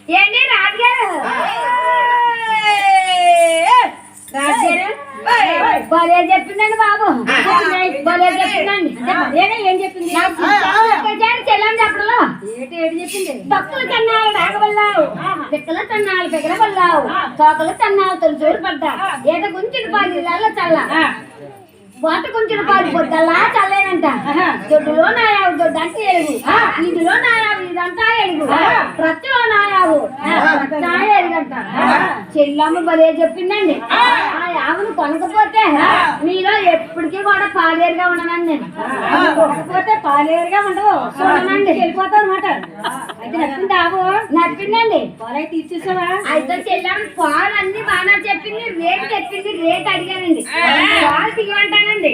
ఏంటి రాజుగారు భలే చెప్పిందండి బాబు, భలే చెప్పిందండి. ఏం చెప్పింది? చెల్లని చెప్పడంలో ఏంటి చెప్పింది? భక్తులు తన్నాలు రాగబల్లావు, పిక్కలు తన్నాలు పెగరబల్లావు, తోకలు తన్నాలు తొలిచూరు పడ్డా, ఏట గుంచిన పాలు చల్ల, పోత గుంచిన పాలు పొద్దల్లా చల్లేనంట. దొడ్డులో నాయావు దొడ్డు అంటే ఎలుగు, ఇంటిలో నాయావు ఇదంతా ఎలుగు, ప్రతిలో నాయావు ఎలుగంట. చెల్లమ్మ భలే చెప్పిందండి. ఆ యావును కొనకపోతే మీలో ఎప్పటికీ కూడా పాలేరుగా ఉండనండి. కొనకపోతే పాలేరుగా ఉండవు, చూడనండి వెళ్ళిపోతావు అనమాట. అయితే నప్పింది ఆవు నప్పిందండి. పాలై తీర్చేసావా? అయితే చెల్లమ్మ పాలు అన్ని బాగా చెప్పింది, రేటు చెప్పింది, రేట్ అడిగానండి. పాలు తీయమంటానండి.